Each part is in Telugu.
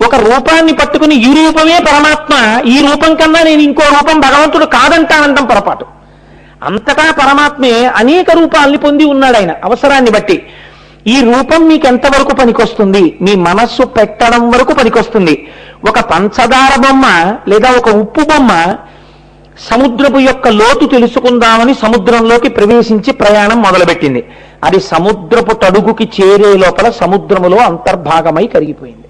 ఒక రూపాన్ని పట్టుకుని ఈ రూపమే పరమాత్మ, ఈ రూపం కన్నా నేను ఇంకో రూపం భగవంతుడు కాదంటానంటాం పొరపాటు. అంతటా పరమాత్మే అనేక రూపాల్ని పొంది ఉన్నాడు ఆయన అవసరాన్ని బట్టి. ఈ రూపం మీకు ఎంతవరకు పనికొస్తుంది? మీ మనస్సు పెట్టడం వరకు పనికొస్తుంది. ఒక పంచదార బొమ్మ లేదా ఒక ఉప్పు బొమ్మ సముద్రపు యొక్క లోతు తెలుసుకుందామని సముద్రంలోకి ప్రవేశించి ప్రయాణం మొదలుపెట్టింది. అది సముద్రపు తడుగుకి చేరే లోపల సముద్రములో అంతర్భాగమై కరిగిపోయింది.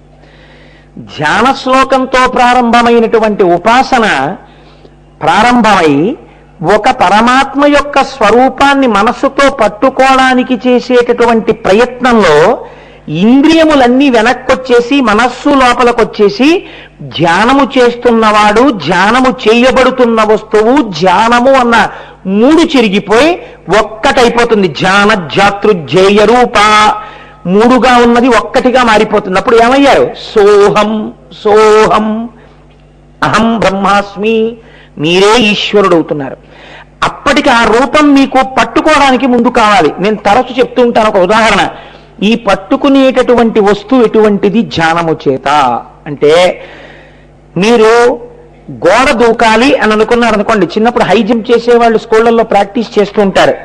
ధ్యాన శ్లోకంతో ప్రారంభమైనటువంటి ఉపాసన ప్రారంభమై ఒక పరమాత్మ యొక్క స్వరూపాన్ని మనస్సుతో పట్టుకోవడానికి చేసేటటువంటి ప్రయత్నంలో ఇంద్రియములన్నీ వెనక్కొచ్చేసి మనస్సు లోపలికొచ్చేసి ధ్యానము చేస్తున్నవాడు, ధ్యానము చేయబడుతున్న వస్తువు, ధ్యానము అన్న మూడు చెరిగిపోయి ఒక్కటైపోతుంది. ధ్యాన జాతృజ్జేయ రూప మూడుగా ఉన్నది ఒక్కటిగా మారిపోతుంది. అప్పుడు ఏమయ్యారు? సోహం సోహం అహం బ్రహ్మాస్మి, మీరే ఈశ్వరుడు అవుతున్నారు. అప్పటికి ఆ రూపం మీకు పట్టుకోవడానికి ముందు కావాలి. నేను తరచు చెప్తూ ఉంటాను ఒక ఉదాహరణ. ఈ పట్టుకునేటటువంటి వస్తువు ఎటువంటిది? ధ్యానము చేత. అంటే మీరు గోడ దూకాలి అని అనుకున్నారు అనుకోండి, చిన్నప్పుడు హై జంప్ చేసేవాళ్ళు స్కూళ్ళల్లో ప్రాక్టీస్ చేస్తూ ఉంటారు.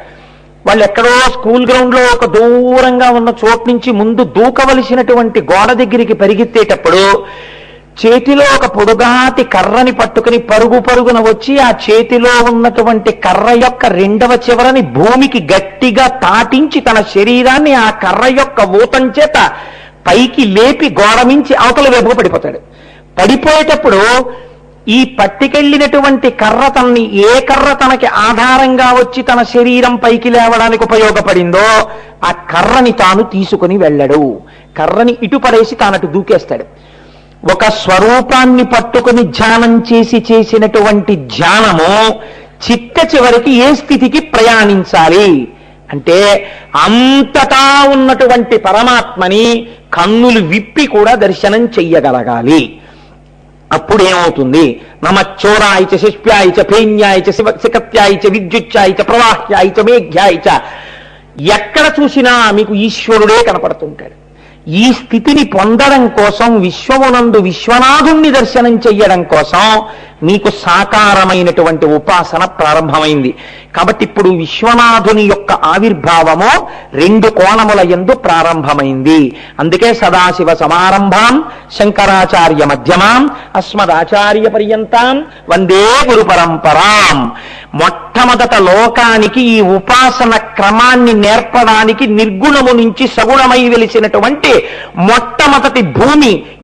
వాళ్ళు ఎక్కడో స్కూల్ గ్రౌండ్ లో ఒక దూరంగా ఉన్న చోటు నుంచి ముందు దూకవలసినటువంటి గోడ దగ్గరికి పరిగెత్తేటప్పుడు చేతిలో ఒక పొడుగాటి కర్రని పట్టుకుని పరుగు పరుగున వచ్చి ఆ చేతిలో ఉన్నటువంటి కర్ర యొక్క రెండవ చివరని భూమికి గట్టిగా తాటించి తన శరీరాన్ని ఆ కర్ర యొక్క ఊతం చేత పైకి లేపి గోడ మించి అవతల వైపుకు పడిపోతాడు. పడిపోయేటప్పుడు ఈ పట్టుకెళ్ళినటువంటి కర్ర తనని, ఏ కర్ర తనకి ఆధారంగా వచ్చి తన శరీరం పైకి లేవడానికి ఉపయోగపడిందో ఆ కర్రని తాను తీసుకుని వెళ్ళడు. కర్రని ఇటు పడేసి తానటు దూకేస్తాడు. ఒక స్వరూపాన్ని పట్టుకుని ధ్యానం చేసి చేసినటువంటి ధ్యానము చిట్ట చివరికి ఏ స్థితికి ప్రయాణించాలి అంటే అంతటా ఉన్నటువంటి పరమాత్మని కన్నులు విప్పి కూడా దర్శనం చెయ్యగలగాలి. అప్పుడు ఏమవుతుంది? నమచ్చోరాయిచ శిష్ప్యాయిచ ఫేన్యాయిచ శికత్యాయిచ విద్యుచ్చాయిచ ప్రవాహ్యాయిచ మేఘ్యాయిచ, ఎక్కడ చూసినా మీకు ఈశ్వరుడే కనపడుతుంటాడు. ఈ స్థితిని పొందడం కోసం, విశ్వమునందు విశ్వనాథుణ్ణి దర్శనం చెయ్యడం కోసం మీకు సాకారమైనటువంటి ఉపాసన ప్రారంభమైంది. కాబట్టి ఇప్పుడు విశ్వనాథుని యొక్క ఆవిర్భావము రెండు కోణముల యందు ప్రారంభమైంది. అందుకే సదాశివ సమారంభాం శంకరాచార్య మధ్యమాం అస్మదాచార్య పర్యంతాం వందే గురు పరంపరాం. మొట్టమొదట లోకానికి ఈ ఉపాసన క్రమాన్ని నేర్పడానికి నిర్గుణము నుంచి సగుణమై వెలిసినటువంటి మొట్టమొదటి భూమి